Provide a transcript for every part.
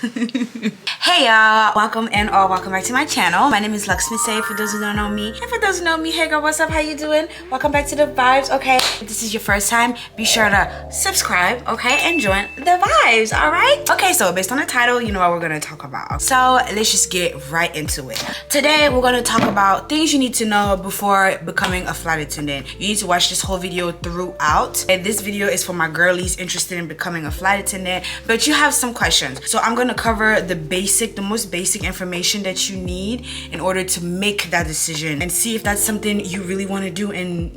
Hey y'all, welcome and or welcome back to my channel. My name is Lakshmi Say for those who don't know me. And for those who know me, hey girl, what's up? How you doing? Welcome back to the vibes, okay? If this is your first time, be sure to subscribe, okay? And join the vibes, alright? Okay, so based on the title, you know what we're gonna talk about. So let's just get right into it. Today, we're gonna talk about things you need to know before becoming a flight attendant. You need to watch this whole video throughout. And this video is for my girlies interested in becoming a flight attendant, but you have some questions. So I'm gonna cover the most basic information that you need in order to make that decision and see if that's something you really want to do in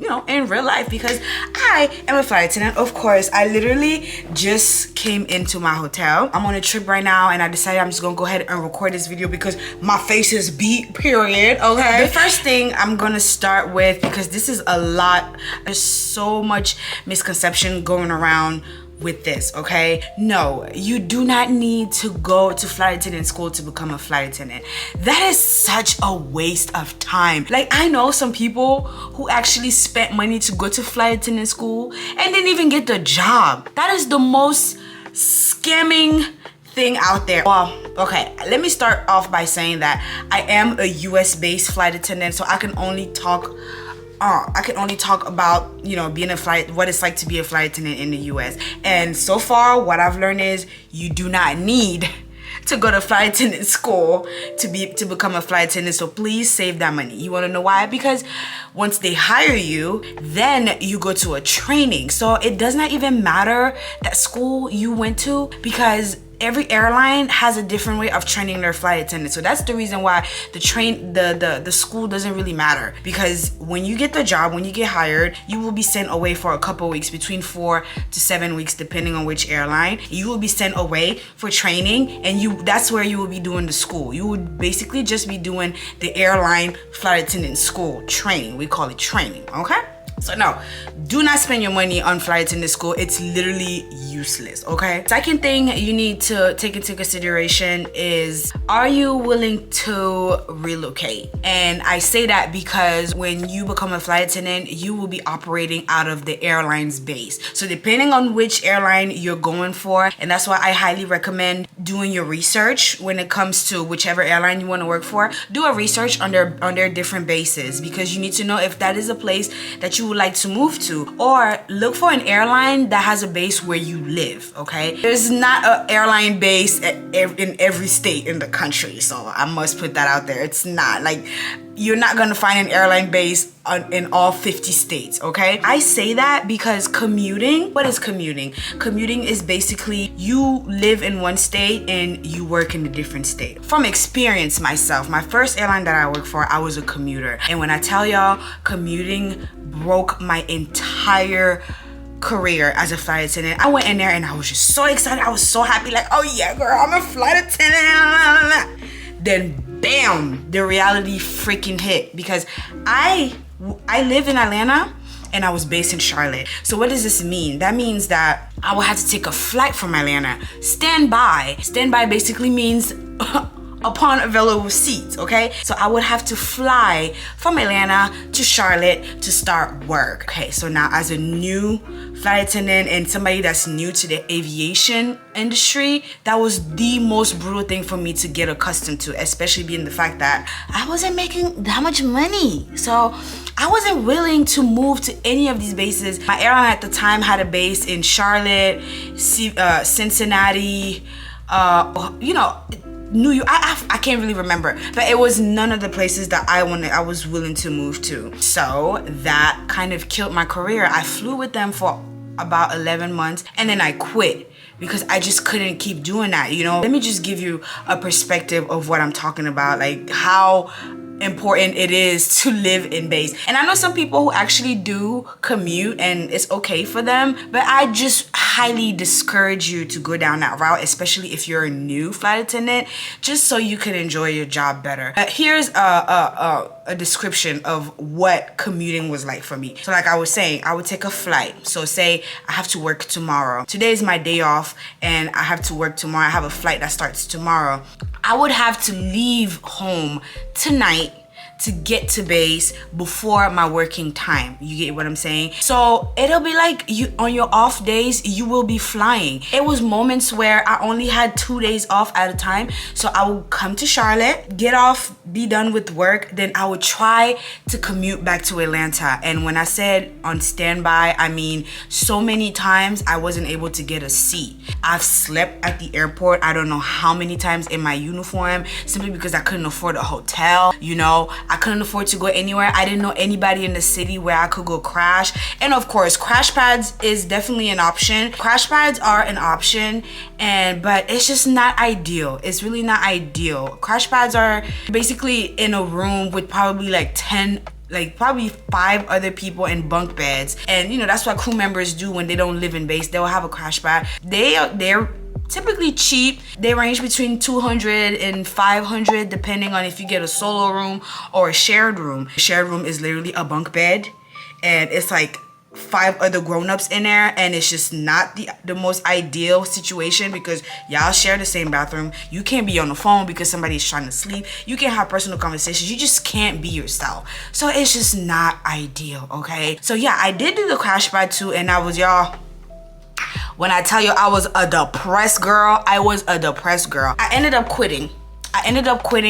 real life, because I am a flight attendant. Of course, I literally just came into my hotel. I'm on a trip right now and I decided I'm just gonna go ahead and record this video because my face is beat, period, okay? The first thing I'm gonna start with, because this is a lot, there's so much misconception going around with this, okay? No, you do not need to go to flight attendant school to become a flight attendant. That is such a waste of time. Like, I know some people who actually spent money to go to flight attendant school and didn't even get the job. That is the most scamming thing out there. Well, okay, let me start off by saying that I am a US based flight attendant, so I can only talk about, being a flight, what it's like to be a flight attendant in the US. And so far, what I've learned is you do not need to go to flight attendant school to become a flight attendant. So please save that money. You want to know why? Because once they hire you, then you go to a training. So it does not even matter that school you went to, because every airline has a different way of training their flight attendants. So that's the reason why the school doesn't really matter, because when you get the job, when you get hired, you will be sent away for a couple weeks, between 4 to 7 weeks, depending on which airline. You will be sent away for training, and that's where you will be doing the school. You would basically just be doing the airline flight attendant school training. We call it training, okay? So no, do not spend your money on flight attendant school. It's literally useless, okay? Second thing you need to take into consideration is, are you willing to relocate? And I say that because when you become a flight attendant, you will be operating out of the airline's base. So depending on which airline you're going for, and that's why I highly recommend doing your research when it comes to whichever airline you want to work for. Do a research on their different bases, because you need to know if that is a place that you would like to move to, or look for an airline that has a base where you live, okay? There's not an airline base in every state in the country, so I must put that out there. It's not like you're not gonna find an airline base in all 50 states, okay? I say that because commuting, what is commuting? Commuting is basically you live in one state and you work in a different state. From experience myself, my first airline that I worked for, I was a commuter. And when I tell y'all, commuting broke my entire career as a flight attendant. I went in there and I was just so excited. I was so happy, like, oh yeah, girl, I'm a flight attendant. Then bam, the reality freaking hit, because I live in Atlanta and I was based in Charlotte. So what does this mean? That means that I will have to take a flight from Atlanta. Standby basically means upon available seats, okay? So I would have to fly from Atlanta to Charlotte to start work. Okay, so now as a new flight attendant and somebody that's new to the aviation industry, that was the most brutal thing for me to get accustomed to, especially being the fact that I wasn't making that much money. So I wasn't willing to move to any of these bases. My airline at the time had a base in Charlotte, Cincinnati, New York. I can't really remember, but it was none of the places that I was willing to move to. So that kind of killed my career. I flew with them for about 11 months and then I quit because I just couldn't keep doing that. Let me just give you a perspective of what I'm talking about, like how important it is to live in base. And I know some people who actually do commute and it's okay for them, but I just highly discourage you to go down that route, especially if you're a new flight attendant, just so you can enjoy your job better. Here's a description of what commuting was like for me. So like I was saying, I would take a flight. So say I have to work tomorrow. Today is my day off and I have to work tomorrow. I have a flight that starts tomorrow. I would have to leave home tonight to get to base before my working time. You get what I'm saying? So it'll be like you on your off days, you will be flying. It was moments where I only had 2 days off at a time. So I would come to Charlotte, get off, be done with work, then I would try to commute back to Atlanta. And when I said on standby, I mean so many times I wasn't able to get a seat. I've slept at the airport I don't know how many times in my uniform, simply because I couldn't afford a hotel. You know, I couldn't afford to go anywhere. I didn't know anybody in the city where I could go crash. And of course, crash pads is definitely an option. Crash pads are an option, but it's just not ideal. It's really not ideal. Crash pads are basically in a room with probably like 5 other people in bunk beds. And you know, that's what crew members do when they don't live in base. They'll have a crash pad. They're typically cheap. They range between $200 and $500 depending on if you get a solo room or a shared room. A shared room is literally a bunk bed, and it's like 5 other grown-ups in there, and it's just not the most ideal situation because y'all share the same bathroom. You can't be on the phone because somebody's trying to sleep. You can't have personal conversations. You just can't be yourself. So it's just not ideal, okay? So yeah, I did do the crash pad too, and I was, y'all, when I tell you I was a depressed girl, I was a depressed girl. I ended up quitting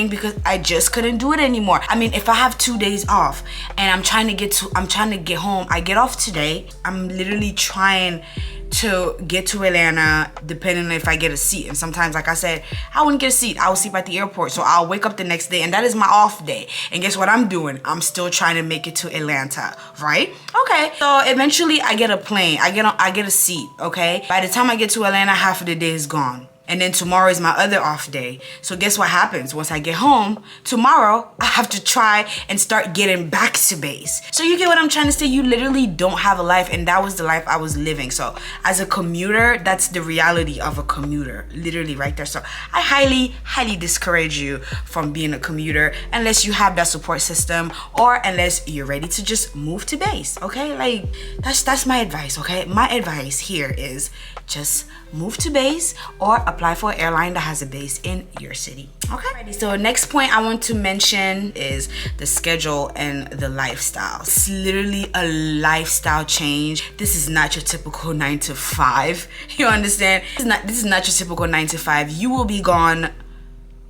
because I just couldn't do it anymore. I mean, if I have 2 days off and I'm trying to get home, I get off today. I'm literally trying to get to Atlanta depending on if I get a seat. And sometimes, like I said, I wouldn't get a seat. I will sleep at the airport. So I'll wake up the next day and that is my off day. And guess what I'm doing? I'm still trying to make it to Atlanta, right? Okay. So eventually I get a plane. I get a seat, okay? By the time I get to Atlanta, half of the day is gone. And then tomorrow is my other off day. So guess what happens? Once I get home, tomorrow, I have to try and start getting back to base. So you get what I'm trying to say? You literally don't have a life, and that was the life I was living. So as a commuter, that's the reality of a commuter, literally right there. So I highly, highly discourage you from being a commuter unless you have that support system or unless you're ready to just move to base, okay? Like, that's my advice, okay? My advice here is just move to base or apply for an airline that has a base in your city. Okay. So next point I want to mention is the schedule and the lifestyle. It's literally a lifestyle change. This is not your typical 9 to 5. You understand? This is not your typical 9 to 5. You will be gone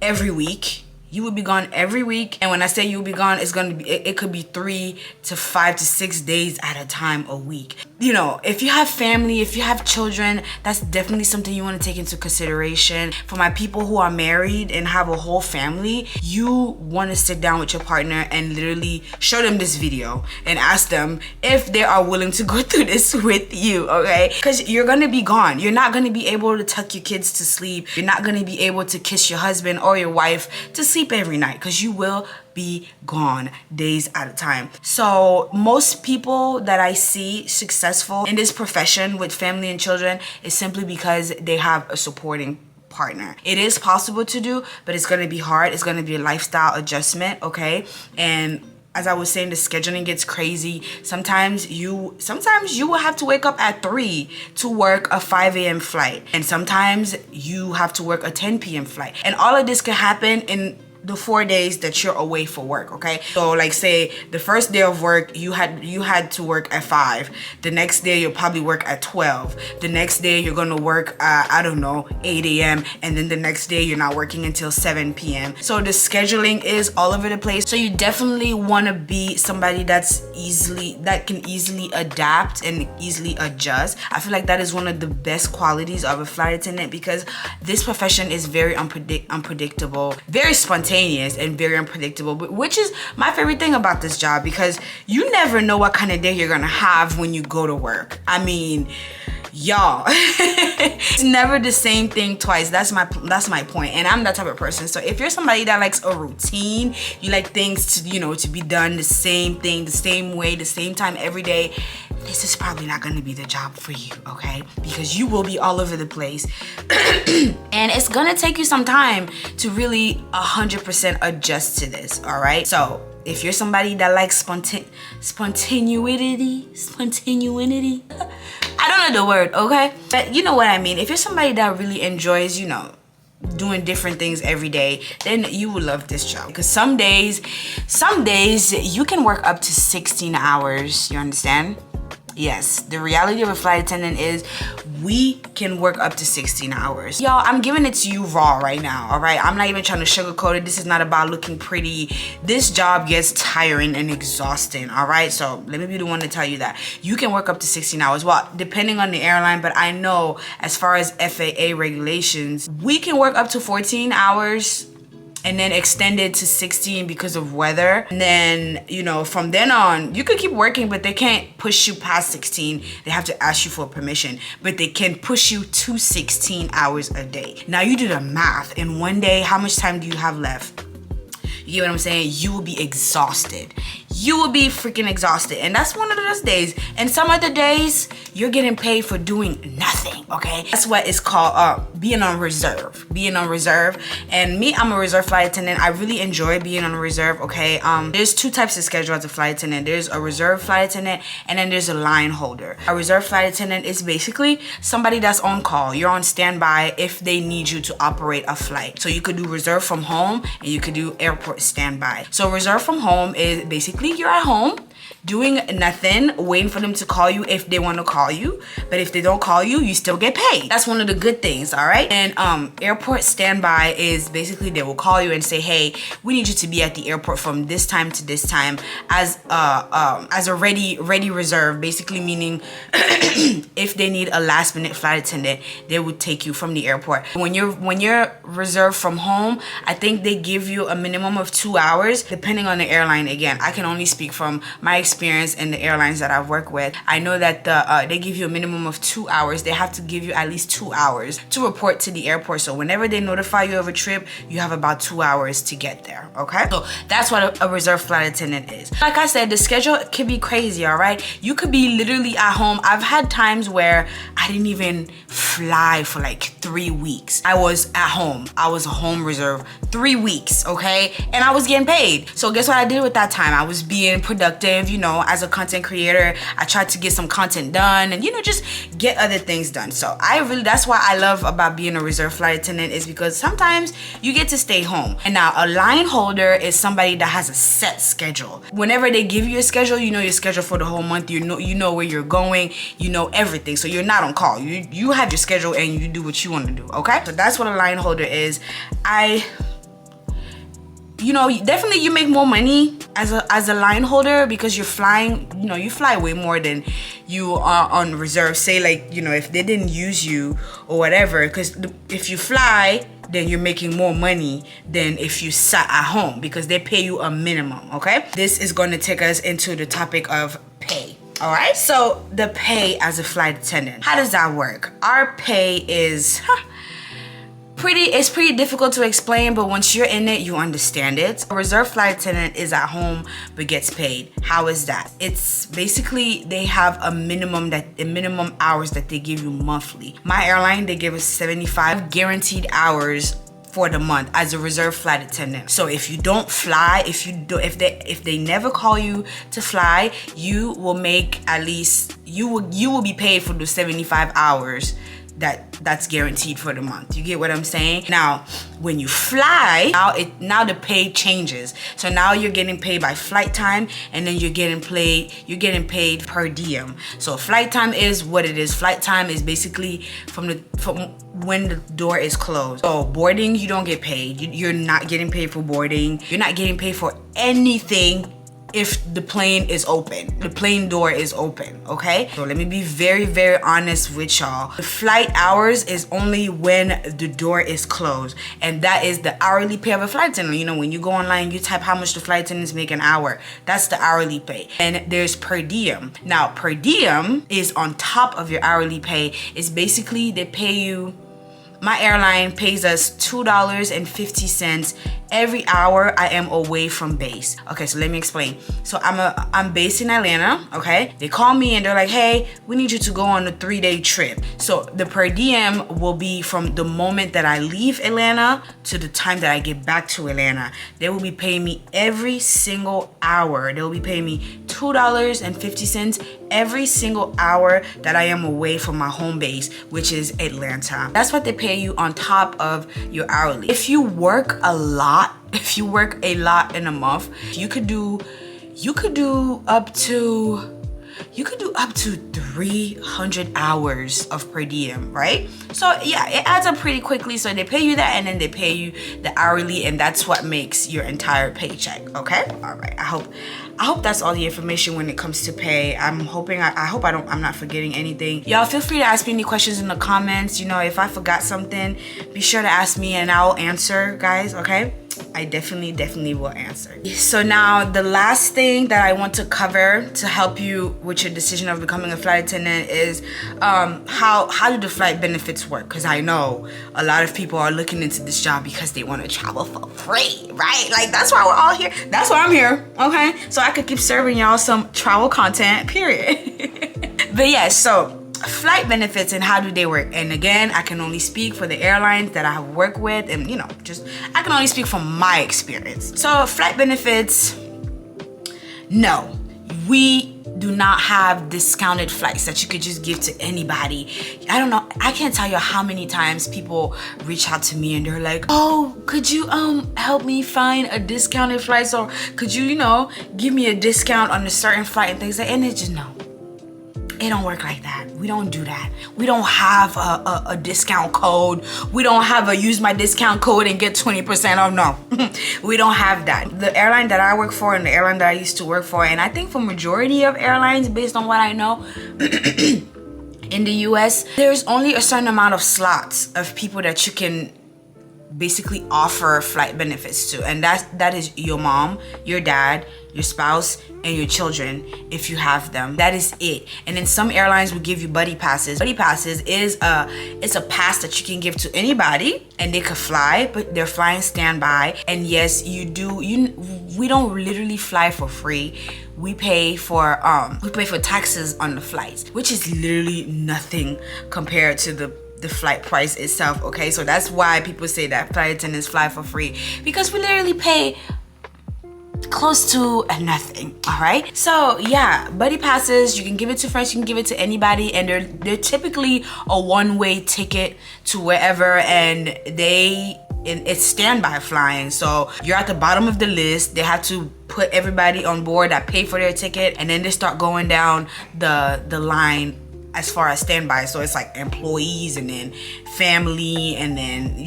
every week. You will be gone every week. And when I say you'll be gone, it could be 3 to 5 to 6 days at a time a week. You know, if you have family, if you have children, that's definitely something you want to take into consideration. For my people who are married and have a whole family, you want to sit down with your partner and literally show them this video and ask them if they are willing to go through this with you, okay? Because you're going to be gone. You're not going to be able to tuck your kids to sleep. You're not going to be able to kiss your husband or your wife to sleep every night because you will be gone days at a time. So most people that I see successful in this profession with family and children is simply because they have a supporting partner. It is possible to do, but it's going to be hard. It's going to be a lifestyle adjustment, okay? And as I was saying, the scheduling gets crazy. Sometimes you will have to wake up at 3 to work a 5 a.m. flight. And sometimes you have to work a 10 p.m. flight. And all of this could happen in the 4 days that you're away for work, okay? So like say the first day of work you had to work at 5. The next day you'll probably work at 12. The next day you're gonna work I don't know, 8 a.m. and then the next day you're not working until 7 p.m. So the scheduling is all over the place. So you definitely want to be somebody that can easily adapt and easily adjust. I feel like that is one of the best qualities of a flight attendant because this profession is very unpredictable, very spontaneous and very unpredictable, which is my favorite thing about this job because you never know what kind of day you're gonna have when you go to work. I mean, y'all, it's never the same thing twice. That's my point, and I'm that type of person. So if you're somebody that likes a routine, you like things to be done the same thing, the same way, the same time every day, this is probably not going to be the job for you, okay? Because you will be all over the place and it's going to take you some time to really 100% adjust to this, all right? So if you're somebody that likes spontaneity, I don't know the word, okay? But you know what I mean. If you're somebody that really enjoys, doing different things every day, then you will love this job. Because some days you can work up to 16 hours, you understand? Yes, the reality of a flight attendant is we can work up to 16 hours. Y'all, I'm giving it to you raw right now, all right? I'm not even trying to sugarcoat it. This is not about looking pretty. This job gets tiring and exhausting, all right? So let me be the one to tell you that. You can work up to 16 hours. Well, depending on the airline, but I know as far as FAA regulations, we can work up to 14 hours and then extend it to 16 because of weather. And then, you know, from then on, you could keep working, but they can't push you past 16. They have to ask you for permission, but they can push you to 16 hours a day. Now you do the math. In one day, how much time do you have left? You get what I'm saying? You will be exhausted. You will be freaking exhausted. And that's one of those days. And some other days, you're getting paid for doing nothing, okay? That's what it's called being on reserve. Being on reserve. And me, I'm a reserve flight attendant. I really enjoy being on reserve, okay? There's two types of schedule as a flight attendant. There's a reserve flight attendant, and then there's a line holder. A reserve flight attendant is basically somebody that's on call. You're on standby if they need you to operate a flight. So you could do reserve from home, and you could do airport standby. So reserve from home is basically you're at home doing nothing, waiting for them to call you if they want to call you. But if they don't call you, you still get paid. That's one of the good things, all right? And airport standby is basically they will call you and say, hey, we need you to be at the airport from this time to this time as a ready reserve, basically meaning if they need a last minute flight attendant, they would take you from the airport. When you're reserved from home, I think they give you a minimum of 2 hours, depending on the airline. Again, I can only speak from my experience in the airlines that I've worked with. I know that they give you a minimum of 2 hours. They have to give you at least 2 hours to report to the airport. So whenever they notify you of a trip, you have about 2 hours to get there, okay? So that's what a reserve flight attendant is. Like I said, the schedule can be crazy, all right? You could be literally at home. I've had times where I didn't even fly for like 3 weeks. I was at home. I was a home reserve 3 weeks, okay? And I was getting paid. So guess what I did with that time? I was being productive, you know, as a content creator. I tried to get some content done and, you know, just get other things done. So that's why I love about being a reserve flight attendant, is because sometimes you get to stay home. And now a line holder is somebody that has a set schedule. Whenever they give you a schedule, you know your schedule for the whole month. You know where you're going, you know everything. So you're not on call. You have your schedule and you do what you want to do, okay? So that's what a line holder is. You know, definitely you make more money as a line holder because you're flying, you know, you fly way more than you are on reserve. Say like, you know, if they didn't use you or whatever, because if you fly, then you're making more money than if you sat at home because they pay you a minimum, okay? This is going to take us into the topic of pay. All right, so the pay as a flight attendant, how does that work? Our pay is it's pretty difficult to explain, but once you're in it, you understand it. A reserve flight attendant is at home but gets paid. How is that? It's basically they have a minimum hours that they give you monthly. My airline, they give us 75 guaranteed hours for the month as a reserve flight attendant. So if you don't fly, if they never call you to fly, you will make at least you will be paid for the 75 hours that's guaranteed for the month. You get what I'm saying? Now, when you fly, now the pay changes. So now you're getting paid by flight time, and then you're getting paid per diem. So flight time is what it is. Flight time is basically from when the door is closed. So boarding, you don't get paid. You're not getting paid for boarding. You're not getting paid for anything if the plane is open. The plane door is open, okay? So let me be very, very honest with y'all. The flight hours is only when the door is closed, and that is the hourly pay of a flight attendant. You know, when you go online, you type how much the flight attendants make an hour. That's the hourly pay. And there's per diem. Now, per diem is on top of your hourly pay. It's basically they pay you. My airline pays us $2.50 every hour I am away from base. Okay, so let me explain. So I'm based in Atlanta, okay? They call me and they're like, hey, we need you to go on a 3-day trip. So the per diem will be from the moment that I leave Atlanta to the time that I get back to Atlanta. They will be paying me every single hour. They will be paying me $2.50 every single hour that I am away from my home base, which is Atlanta. That's what they pay you on top of your hourly. If you work a lot, in a month, you could do up to 300 hours of per diem, right? So yeah, it adds up pretty quickly. So they pay you that, and then they pay you the hourly, and that's what makes your entire paycheck. Okay, all right. I hope that's all the information when it comes to pay. I'm hoping I'm not forgetting anything. Y'all feel free to ask me any questions in the comments. You know, if I forgot something, be sure to ask me and I'll answer, guys. Okay, I definitely will answer. So now the last thing that I want to cover to help you with your decision of becoming a flight attendant is how do the flight benefits work? Because I know a lot of people are looking into this job because they want to travel for free, right? Like, that's why we're all here. That's why I'm here, okay? So I could keep serving y'all some travel content, period. But yeah, so flight benefits and how do they work? And again, I can only speak for the airlines that I have worked with, and I can only speak from my experience. So flight benefits, no, we do not have discounted flights that you could just give to anybody. I don't know, I can't tell you how many times people reach out to me and they're like, oh, could you help me find a discounted flight, or could you give me a discount on a certain flight and things like that. And it's just, no, it don't work like that. We don't do that. We don't have a discount code. We don't have a use my discount code and get 20% off. No, we don't have that. The airline that I work for and the airline that I used to work for, and I think for majority of airlines, based on what I know, in the US, there's only a certain amount of slots of people that you can basically offer flight benefits to, and that is your mom, your dad, your spouse, and your children if you have them. That is it. And then some airlines will give you buddy passes. Buddy passes is it's a pass that you can give to anybody and they could fly, but they're flying standby. And yes, we don't literally fly for free. We pay for taxes on the flights, which is literally nothing compared to the flight price itself. Okay, so that's why people say that flight attendants fly for free, because we literally pay close to nothing. All right, so yeah, buddy passes, you can give it to friends, you can give it to anybody, and they're typically a one-way ticket to wherever, and it's standby flying. So you're at the bottom of the list. They have to put everybody on board that pay for their ticket, and then they start going down the line as far as standby. So it's like employees, and then family, and then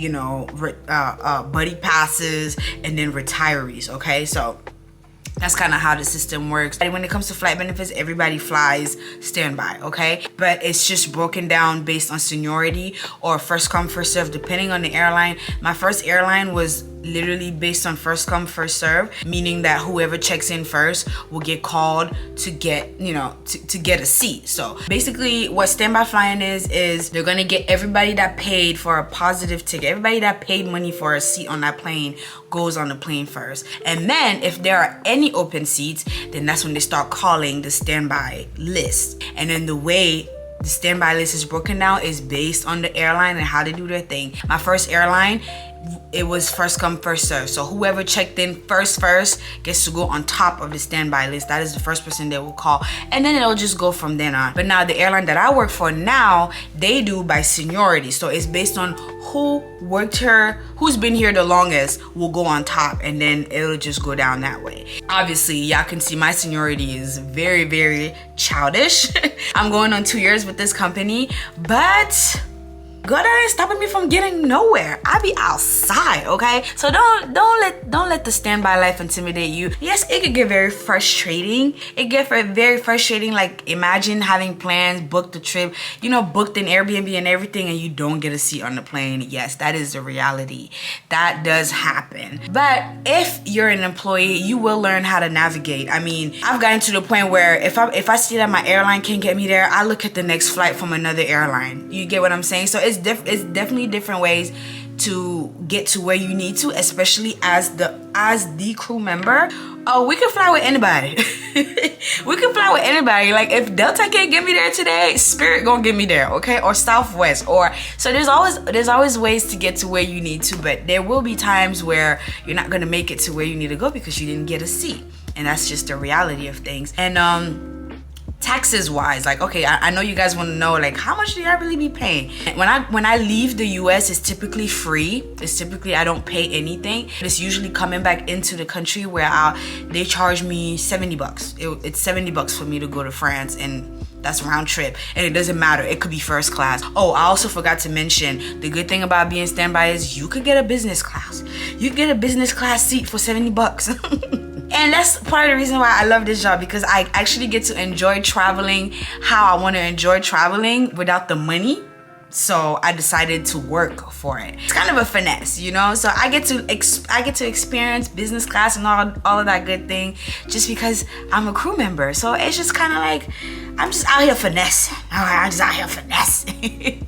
buddy passes, and then retirees. Okay, so that's kind of how the system works. And when it comes to flight benefits, everybody flies standby, okay? But it's just broken down based on seniority or first come, first serve, depending on the airline. My first airline was literally based on first come, first serve, meaning that whoever checks in first will get called to get, to get a seat. So basically what standby flying is they're gonna get everybody that paid for a positive ticket, everybody that paid money for a seat on that plane goes on the plane first. And then if there are any open seats, then that's when they start calling the standby list. And then the way the standby list is broken down is based on the airline and how they do their thing. My first airline, it was first come, first serve. So whoever checked in first gets to go on top of the standby list. That is the first person they will call, and then it'll just go from then on. But now the airline that I work for now, they do by seniority. So it's based on who's been here the longest will go on top, and then it'll just go down that way. Obviously, y'all can see my seniority is very, very childish. I'm going on 2 years with this company, but God ain't stopping me from getting nowhere. I be outside, okay? So don't let the standby life intimidate you. Yes, it could get very frustrating. It get very frustrating. Like, imagine having plans, booked the trip, booked an Airbnb and everything, and you don't get a seat on the plane. Yes, that is the reality. That does happen. But if you're an employee, you will learn how to navigate. I mean, I've gotten to the point where if I see that my airline can't get me there, I look at the next flight from another airline. You get what I'm saying? So it's definitely different ways to get to where you need to, especially as the crew member. Oh, we can fly with anybody. We can fly with anybody. Like, if Delta can't get me there today, Spirit gonna get me there, okay? Or Southwest, so there's always ways to get to where you need to, but there will be times where you're not gonna make it to where you need to go because you didn't get a seat. and that's just the reality of things. And taxes wise, like, okay, I know you guys want to know, like, how much do I really be paying? When I leave the US, it's typically free. It's typically, I don't pay anything. It's usually coming back into the country where they charge me 70 bucks. It's 70 bucks for me to go to France, and that's round trip, and it doesn't matter. It could be first class. Oh, I also forgot to mention, the good thing about being standby is you could get a business class. You could get a business class seat for 70 bucks. And that's part of the reason why I love this job, because I actually get to enjoy traveling how I want to enjoy traveling without the money. So I decided to work for it. It's kind of a finesse, you know? So I get to experience business class and all of that good thing just because I'm a crew member. So it's just kind of like, I'm just out here finessing. All right, I'm just out here finessing.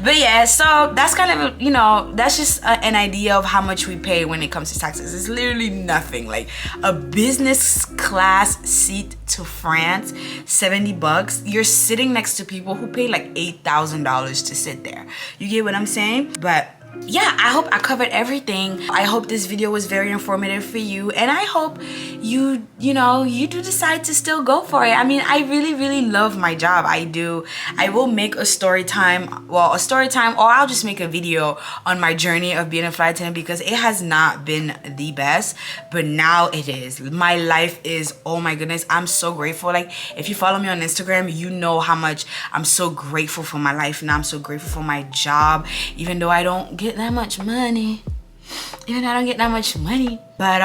But yeah, so that's kind of, you know, that's just an idea of how much we pay when it comes to taxes. It's literally nothing. Like a business class seat to France, 70 bucks. You're sitting next to people who pay like $8,000 to sit there. You get what I'm saying? But yeah, I hope I covered everything. I hope this video was very informative for you, and I hope you do decide to still go for it. I mean, I really love my job. I do. I will make a story time, or I'll just make a video on my journey of being a flight attendant, because it has not been the best, but now it is. My life is, oh my goodness, I'm so grateful. Like, if you follow me on Instagram, you know how much I'm so grateful for my life, and I'm so grateful for my job, even though I don't get that much money. But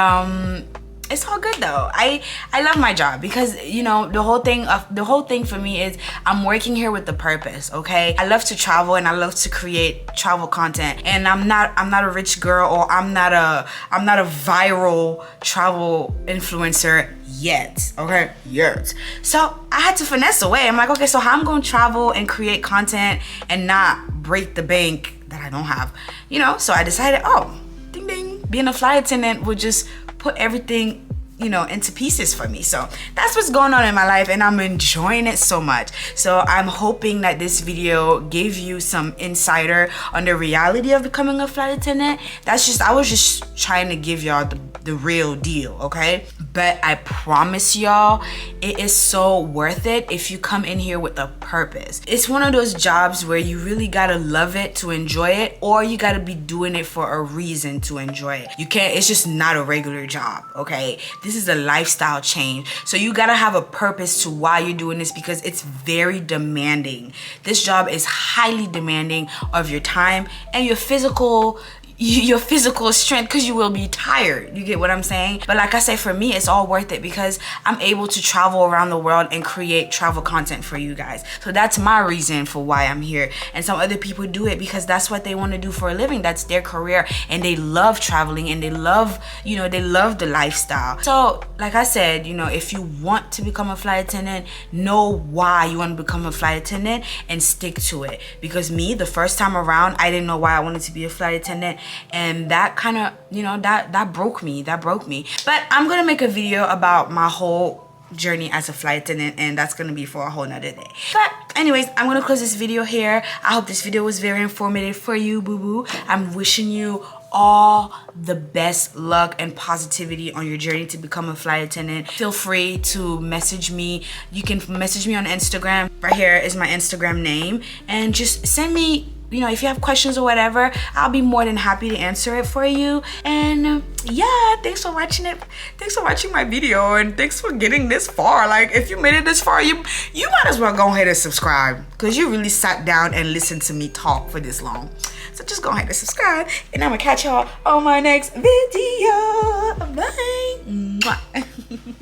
it's all good though. I love my job, because you know, the whole thing for me is I'm working here with the purpose. Okay, I love to travel and I love to create travel content, and I'm not a rich girl, or I'm not a viral travel influencer yet. Okay, yet. So I had to finesse away. I'm like, okay, so how I'm gonna travel and create content and not break the bank that I don't have, you know? So I decided, oh, ding ding, being a flight attendant would just put everything, you know, into pieces for me. So that's what's going on in my life, and I'm enjoying it so much. So I'm hoping that this video gave you some insider on the reality of becoming a flight attendant. I was just trying to give y'all the real deal, okay? But I promise y'all, it is so worth it if you come in here with a purpose. It's one of those jobs where you really gotta love it to enjoy it, or you gotta be doing it for a reason to enjoy it. You can't, it's just not a regular job, okay? This is a lifestyle change. So you gotta have a purpose to why you're doing this, because it's very demanding. This job is highly demanding of your time and your physical strength, because you will be tired. You get what I'm saying? But like I say, for me, it's all worth it, because I'm able to travel around the world and create travel content for you guys. So that's my reason for why I'm here. And some other people do it because that's what they want to do for a living. That's their career, and they love traveling, and they love the lifestyle. So like I said, you know, if you want to become a flight attendant, know why you want to become a flight attendant and stick to it. Because me, the first time around, I didn't know why I wanted to be a flight attendant, and that kind of, you know, that broke me. But I'm gonna make a video about my whole journey as a flight attendant, and that's gonna be for a whole nother day. But anyways, I'm gonna close this video here. I hope this video was very informative for you, boo-boo. I'm wishing you all the best luck and positivity on your journey to become a flight attendant. Feel free to message me. You can message me on Instagram. Right here is my Instagram name, and just send me, you know, if you have questions or whatever, I'll be more than happy to answer it for you. And yeah, thanks for watching it. Thanks for watching my video, and thanks for getting this far. Like, if you made it this far, you might as well go ahead and subscribe, because you really sat down and listened to me talk for this long. So just go ahead and subscribe, and I'm gonna catch y'all on my next video. Bye. Mwah.